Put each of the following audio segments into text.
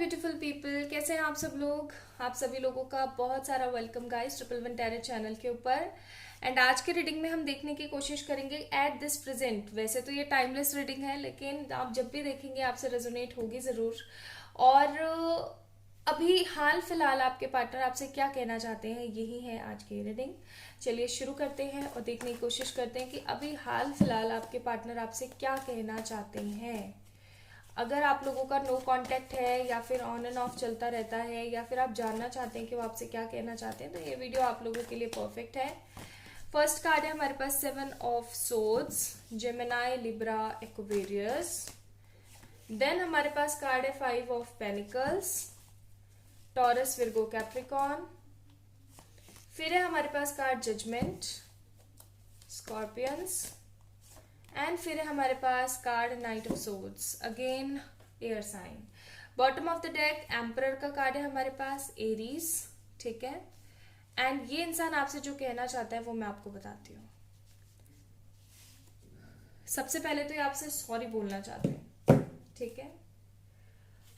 Beautiful people, कैसे हैं आप सब लोग। आप सभी लोगों का बहुत सारा welcome guys triple one tarot channel के ऊपर। एंड आज के रीडिंग में हम देखने की कोशिश करेंगे एट दिस प्रेजेंट। वैसे तो ये टाइमलेस रीडिंग है, लेकिन आप जब भी देखेंगे आपसे रेजोनेट होगी ज़रूर। और अभी हाल फिलहाल आपके पार्टनर आपसे क्या कहना चाहते हैं, यही है आज की रीडिंग। चलिए शुरू करते हैं और देखने की कोशिश करते हैं कि अभी हाल फिलहाल आपके पार्टनर आपसे क्या कहना चाहते हैं। अगर आप लोगों का नो कांटेक्ट है या फिर ऑन एंड ऑफ चलता रहता है या फिर आप जानना चाहते हैं कि वो आपसे क्या कहना चाहते हैं, तो ये वीडियो आप लोगों के लिए परफेक्ट है। फर्स्ट कार्ड है हमारे पास 7 of swords, Gemini, Libra, Aquarius. Then हमारे पास कार्ड है 5 of pentacles, Taurus, Virgo, Capricorn. फिर है हमारे पास कार्ड जजमेंट, स्कॉर्पियंस। एंड फिर है हमारे पास card knight of swords, again air sign. Bottom of the deck emperor का कार्ड है हमारे पास, एरीज। ठीक है। एंड ये इंसान आपसे जो कहना चाहता है वो मैं आपको बताती हूँ। सबसे पहले तो ये आपसे सॉरी बोलना चाहते हैं। ठीक है।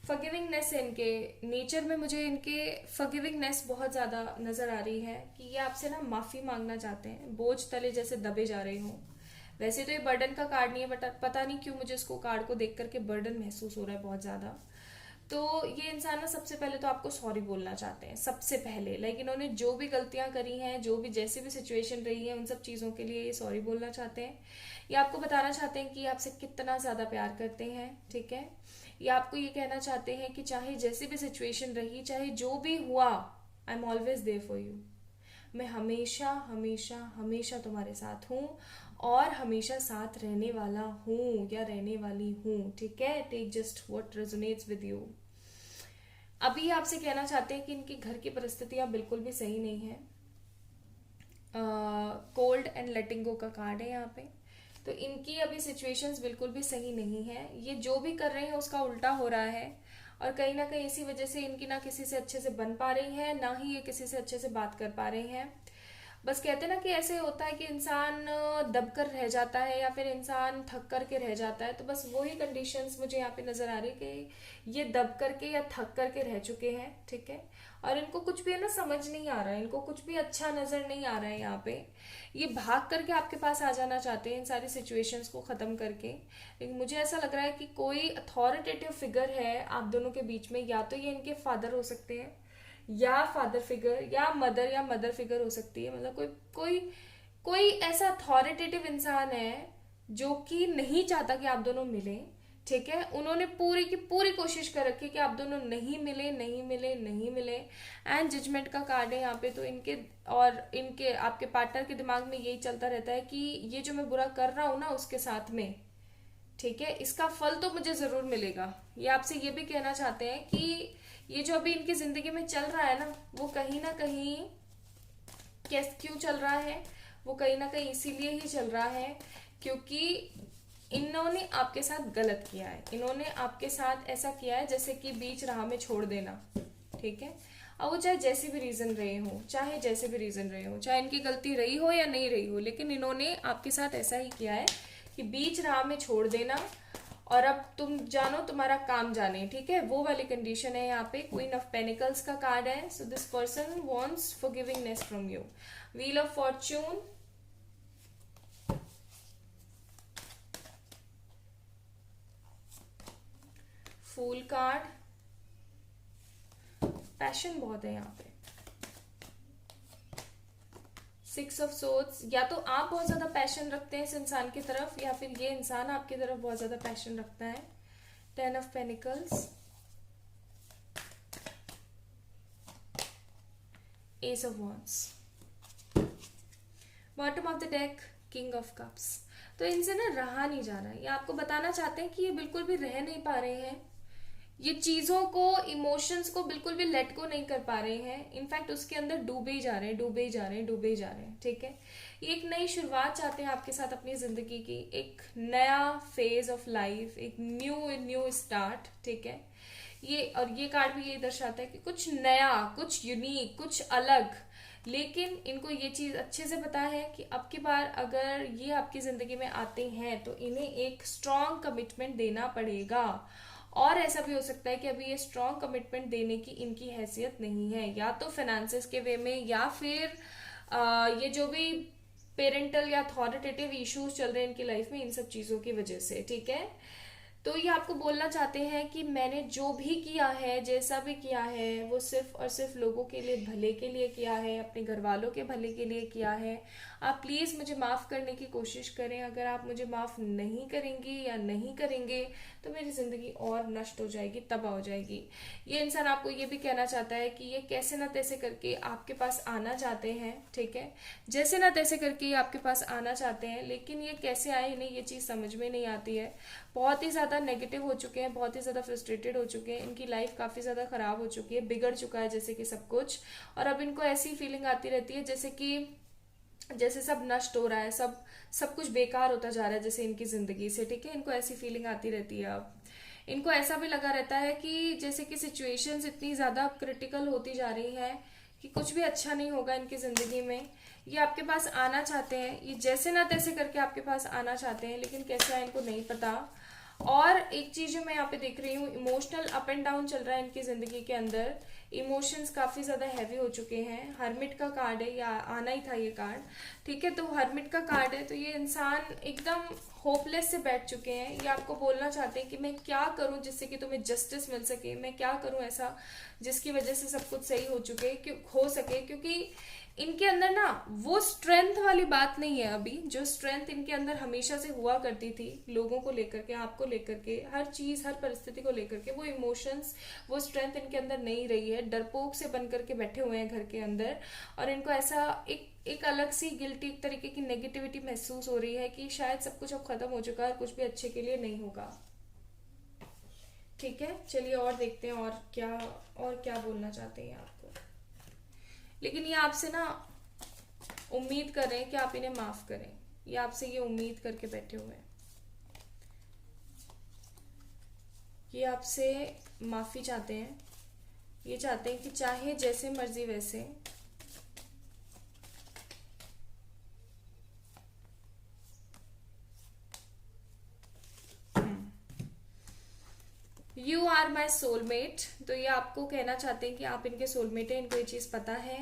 फॉरगिविंगनेस है इनके नेचर में, मुझे इनके फॉरगिविंगनेस बहुत ज्यादा नजर आ रही है कि ये आपसे ना माफी मांगना चाहते हैं, बोझ तले जैसे दबे जा रहे हो। वैसे तो ये बर्डन का कार्ड नहीं है, बट पता नहीं क्यों मुझे इसको कार्ड को देख करके बर्डन महसूस हो रहा है बहुत ज्यादा। तो ये इंसान ना सबसे पहले तो आपको सॉरी बोलना चाहते हैं, सबसे पहले। लाइक इन्होंने जो भी गलतियां करी हैं, जो भी जैसी भी सिचुएशन रही है, उन सब चीजों के लिए ये सॉरी बोलना चाहते हैं। ये आपको बताना चाहते हैं कि आपसे कितना ज्यादा प्यार करते हैं। ठीक है। ये आपको ये कहना चाहते हैं कि चाहे जैसी भी सिचुएशन रही, चाहे जो भी हुआ, I am always there for you. मैं हमेशा हमेशा हमेशा तुम्हारे साथ हूँ और हमेशा साथ रहने वाला हूँ या रहने वाली हूँ। ठीक है। Take just what resonates with you. अभी आपसे कहना चाहते हैं कि इनकी घर की परिस्थितियां बिल्कुल भी सही नहीं है। कोल्ड एंड लेटिंग गो का कार्ड है यहाँ पे। तो इनकी अभी सिचुएशंस बिल्कुल भी सही नहीं है। ये जो भी कर रहे हैं उसका उल्टा हो रहा है, और कहीं ना कहीं इसी वजह से इनकी ना किसी से अच्छे से बन पा रही है, ना ही ये किसी से अच्छे से बात कर पा रहे हैं। बस कहते हैं ना कि ऐसे होता है कि इंसान दब कर रह जाता है या फिर इंसान थक करके रह जाता है। तो बस वही कंडीशंस मुझे यहाँ पे नजर आ रही है कि ये दब करके या थक करके रह चुके हैं। ठीक है। और इनको कुछ भी है ना समझ नहीं आ रहा है, इनको कुछ भी अच्छा नजर नहीं आ रहा है यहाँ पे। ये भाग करके आपके पास आ जाना चाहते हैं इन सारी सिचुएशंस को खत्म करके। लेकिन मुझे ऐसा लग रहा है कि कोई अथॉरिटेटिव फिगर है आप दोनों के बीच में, या तो ये इनके फादर हो सकते हैं या फादर फिगर, या मदर फिगर हो सकती है। मतलब कोई कोई कोई ऐसा अथॉरिटेटिव इंसान है जो कि नहीं चाहता कि आप दोनों मिलें। ठीक है। उन्होंने पूरी की पूरी कोशिश कर रखी कि आप दोनों नहीं मिले, नहीं मिले, नहीं मिले। एंड जजमेंट का कार्ड है यहाँ पे। तो इनके आपके पार्टनर के दिमाग में यही चलता रहता है कि ये जो मैं बुरा कर रहा हूं ना उसके साथ में, ठीक है, इसका फल तो मुझे जरूर मिलेगा। ये आपसे ये भी कहना चाहते हैं कि ये जो अभी इनकी जिंदगी में चल रहा है ना, वो कहीं ना कहीं क्यों चल रहा है, वो कहीं ना कहीं इसीलिए ही चल रहा है क्योंकि इन्होंने आपके साथ गलत किया है। इन्होंने आपके साथ ऐसा किया है जैसे कि बीच राह में छोड़ देना। ठीक है। अब वो चाहे जैसे भी रीजन रहे हो, चाहे जैसे भी रीजन रहे हो, चाहे इनकी गलती रही हो या नहीं रही हो, लेकिन इन्होंने आपके साथ ऐसा ही किया है कि बीच राह में छोड़ देना और अब तुम जानो तुम्हारा काम जाने। ठीक है। वो वाली कंडीशन है यहाँ पे। क्वीन ऑफ पेनिकल्स का कार्ड है। So this person wants forgivingness from you. Wheel of fortune, fool card, passion बहुत है यहाँ पे, 6 ऑफ सोर्ड्स। या तो आप बहुत ज्यादा पैशन रखते हैं इस इंसान की तरफ, या फिर ये इंसान आपकी तरफ बहुत ज्यादा पैशन रखता है। 10 of pentacles, S of wands. Bottom of the deck king of cups. तो इनसे ना रहा नहीं जा रहा है। ये आपको बताना चाहते हैं कि ये बिल्कुल भी रह नहीं पा रहे हैं, ये चीजों को, इमोशंस को बिल्कुल भी लेट को नहीं कर पा रहे हैं। इनफैक्ट उसके अंदर डूबे ही जा रहे हैं, डूबे ही जा रहे हैं, डूबे ही जा रहे हैं। ठीक है। ये एक नई शुरुआत चाहते हैं आपके साथ अपनी जिंदगी की, एक नया फेज ऑफ लाइफ, एक न्यू स्टार्ट। ठीक है। ये कार्ड भी ये दर्शाता है कि कुछ नया, कुछ यूनिक, कुछ अलग। लेकिन इनको ये चीज अच्छे से पता है कि अब की बार अगर ये आपकी जिंदगी में आते हैं तो इन्हें एक स्ट्रॉन्ग कमिटमेंट देना पड़ेगा। और ऐसा भी हो सकता है कि अभी ये स्ट्रॉन्ग कमिटमेंट देने की इनकी हैसियत नहीं है, या तो फाइनेंसिस के वे में, या फिर ये जो भी पेरेंटल या अथॉरिटेटिव इश्यूज चल रहे हैं इनकी लाइफ में, इन सब चीज़ों की वजह से। ठीक है, तो ये आपको बोलना चाहते हैं कि मैंने जो भी किया है, जैसा भी किया है, वो सिर्फ और सिर्फ लोगों के लिए, भले के लिए किया है, अपने घर वालों के भले के लिए किया है। आप प्लीज़ मुझे माफ़ करने की कोशिश करें। अगर आप मुझे माफ़ नहीं करेंगी या नहीं करेंगे तो मेरी ज़िंदगी और नष्ट हो जाएगी, तबाह हो जाएगी। ये इंसान आपको ये भी कहना चाहता है कि ये कैसे ना तैसे करके आपके पास आना चाहते हैं। ठीक है, जैसे ना तैसे करके ये आपके पास आना चाहते हैं, लेकिन ये कैसे आए इन्हें ये चीज़ समझ में नहीं आती है। बहुत ही ज़्यादा नेगेटिव हो चुके हैं, बहुत ही ज़्यादा फ्रस्ट्रेटेड हो चुके हैं, इनकी लाइफ काफ़ी ज़्यादा ख़राब हो चुकी है, बिगड़ चुका है जैसे कि सब कुछ। और अब इनको ऐसी फीलिंग आती रहती है जैसे सब नष्ट हो रहा है, सब सब कुछ बेकार होता जा रहा है जैसे इनकी ज़िंदगी से। ठीक है, इनको ऐसी फीलिंग आती रहती है। अब इनको ऐसा भी लगा रहता है कि जैसे कि सिचुएशंस इतनी ज़्यादा क्रिटिकल होती जा रही हैं कि कुछ भी अच्छा नहीं होगा इनकी ज़िंदगी में। ये आपके पास आना चाहते हैं, ये जैसे ना तैसे करके आपके पास आना चाहते हैं, लेकिन कैसे आए इनको नहीं पता। और एक चीज जो मैं यहाँ पे देख रही हूँ, इमोशनल अप एंड डाउन चल रहा है इनकी जिंदगी के अंदर। इमोशंस काफी ज्यादा हैवी हो चुके हैं। हर्मिट का कार्ड है, या आना ही था ये कार्ड। ठीक है, तो हर्मिट का कार्ड है, तो ये इंसान एकदम होपलेस से बैठ चुके हैं। ये आपको बोलना चाहते हैं कि मैं क्या करूं जिससे कि तुम्हें जस्टिस मिल सके, मैं क्या करूं ऐसा जिसकी वजह से सब कुछ सही हो सके, क्योंकि इनके अंदर ना वो स्ट्रेंथ वाली बात नहीं है अभी, जो स्ट्रेंथ इनके अंदर हमेशा से हुआ करती थी, लोगों को लेकर के, आपको लेकर के, हर चीज हर परिस्थिति को लेकर के, वो इमोशंस, वो स्ट्रेंथ इनके अंदर नहीं रही है। डरपोक से बन करके बैठे हुए हैं घर के अंदर, और इनको ऐसा एक अलग सी गिल्टी, एक तरीके की नेगेटिविटी महसूस हो रही है कि शायद सब कुछ अब खत्म हो चुका है, कुछ भी अच्छे के लिए नहीं होगा। ठीक है, चलिए और देखते हैं और क्या बोलना चाहते हैं आपको। लेकिन ये आपसे ना उम्मीद कर रहे हैं कि आप इन्हें माफ करें। ये आपसे ये उम्मीद करके बैठे हुए हैं, ये आपसे माफी चाहते हैं। ये चाहते हैं कि चाहे जैसे मर्जी वैसे यू आर माई सोलमेट। तो ये आपको कहना चाहते हैं कि आप इनके सोलमेट हैं, इनको ये चीज पता है।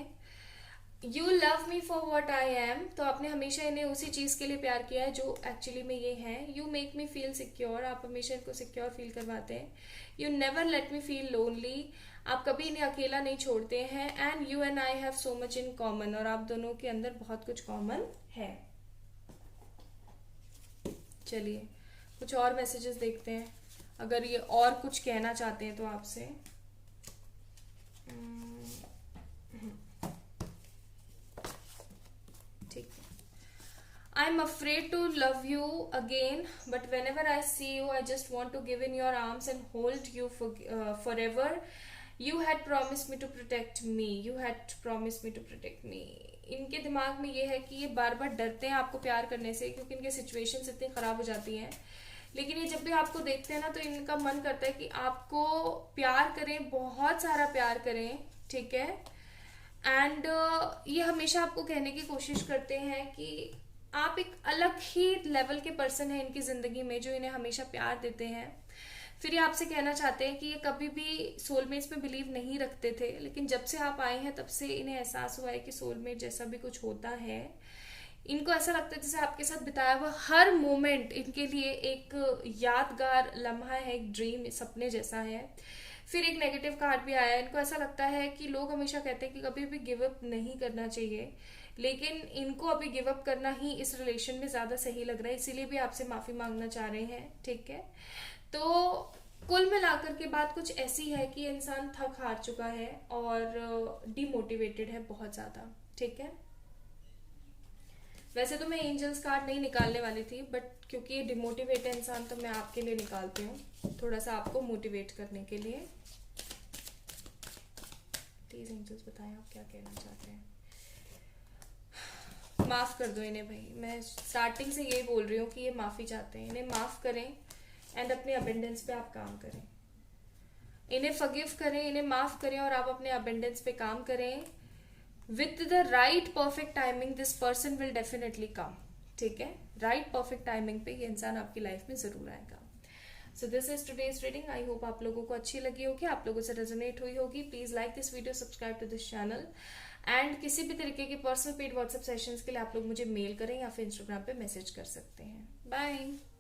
You love me for what I am. तो आपने हमेशा इन्हें उसी चीज के लिए प्यार किया है जो एक्चुअली में ये है। You make me feel secure. आप हमेशा इनको सिक्योर फील करवाते हैं। You never let me feel lonely. आप कभी इन्हें अकेला नहीं छोड़ते हैं। And you and I have so much in common. और आप दोनों के अंदर बहुत कुछ कॉमन है। चलिए कुछ और मैसेजेस देखते हैं, अगर ये और कुछ कहना चाहते हैं तो आपसे। ठीक है। I am afraid to love you again, but whenever I see you I just want to give in your arms and hold you forever. You had promise me to protect me. You had promise me to protect me. इनके दिमाग में ये है कि ये बार बार डरते हैं आपको प्यार करने से, क्योंकि इनके सिचुएशंस इतनी खराब हो जाती हैं। लेकिन ये जब भी आपको देखते हैं ना, तो इनका मन करता है कि आपको प्यार करें, बहुत सारा प्यार करें। ठीक है, एंड ये हमेशा आपको कहने की कोशिश करते हैं कि आप एक अलग ही लेवल के पर्सन हैं इनकी जिंदगी में, जो इन्हें हमेशा प्यार देते हैं। फिर ये आपसे कहना चाहते हैं कि ये कभी भी सोलमेट्स में बिलीव नहीं रखते थे, लेकिन जब से आप आए हैं तब से इन्हें एहसास हुआ है कि सोलमेट जैसा भी कुछ होता है। इनको ऐसा लगता है जैसे आपके साथ बिताया हुआ हर मोमेंट इनके लिए एक यादगार लम्हा है, एक ड्रीम, सपने जैसा है। फिर एक नेगेटिव कार्ड भी आया है। इनको ऐसा लगता है कि लोग हमेशा कहते हैं कि कभी भी गिव अप नहीं करना चाहिए, लेकिन इनको अभी गिव अप करना ही इस रिलेशन में ज्यादा सही लग रहा है, इसीलिए भी आपसे माफी मांगना चाह रहे हैं। ठीक है, तो कुल मिलाकर के बात कुछ ऐसी है कि इंसान थक हार चुका है और डिमोटिवेटेड है बहुत ज्यादा। ठीक है, वैसे तो मैं एंजल्स कार्ड नहीं निकालने वाली थी, बट क्योंकि ये डिमोटिवेट है इंसान, तो मैं आपके लिए निकालती हूँ, थोड़ा सा आपको मोटिवेट करने के लिए। प्लीज एंजल्स बताएं आप क्या कहना चाहते हैं। माफ कर दो इन्हें भाई, मैं स्टार्टिंग से यही बोल रही हूँ कि ये माफी चाहते हैं। इन्हें माफ करें एंड अपने अबेंडेंस पे आप काम करें। इन्हें फॉरगिव करें, इन्हें माफ करें और आप अपने अबेंडेंस पे काम करें। With the right perfect timing, this person will definitely come. ठीक है, राइट परफेक्ट टाइमिंग पे ये इंसान आपकी लाइफ में जरूर आएगा। So this is today's reading. I hope आप लोगों को अच्छी लगी होगी, आप लोगों से रेजोनेट हुई होगी। Please like this video, subscribe to this channel and किसी भी तरीके के पर्सनल पेड व्हाट्सएप सेशंस के लिए आप लोग मुझे मेल करें या फिर इंस्टाग्राम पे मैसेज कर सकते हैं। बाय।